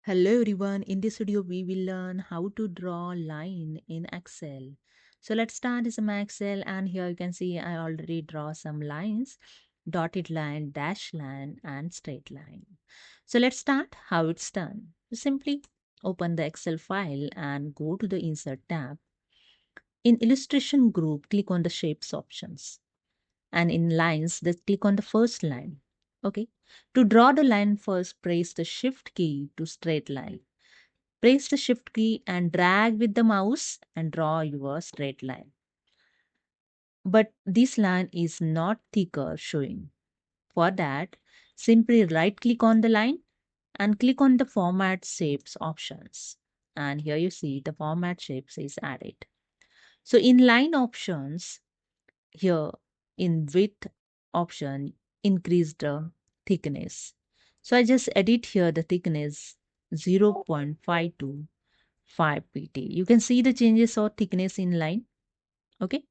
Hello everyone, in this video we will learn how to draw line in Excel. So let's start this in my Excel, and here you can see I already draw some lines, dotted line, dash line and straight line. So let's start how it's done. So simply open the Excel file and go to the Insert tab. In Illustration group, click on the Shapes options, and in lines just click on the first line. Okay, to draw the line, first press the Shift key to straight line. Press the Shift key and drag with the mouse and draw your straight line. But this line is not thicker showing. For that, simply right click on the line and click on the Format Shapes options. And here you see the Format Shapes is added. So in line options, here in width option, increase the thickness. So I just edit here the thickness 0.525 pt. You can see the changes of thickness in line. Okay.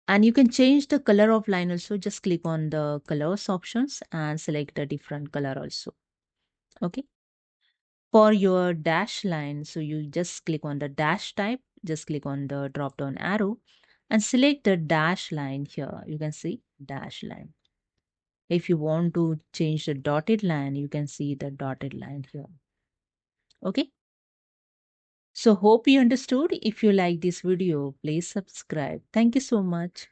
And you can change the color of line also. Just click on the colors options and select a different color also. Okay. For your dash line, so you just click on the dash type, just click on the drop down arrow and select the dash line here. You can see dash line. If you want to change the dotted line, you can see the dotted line here. Okay. So hope you understood. If you like this video, please subscribe. Thank you so much.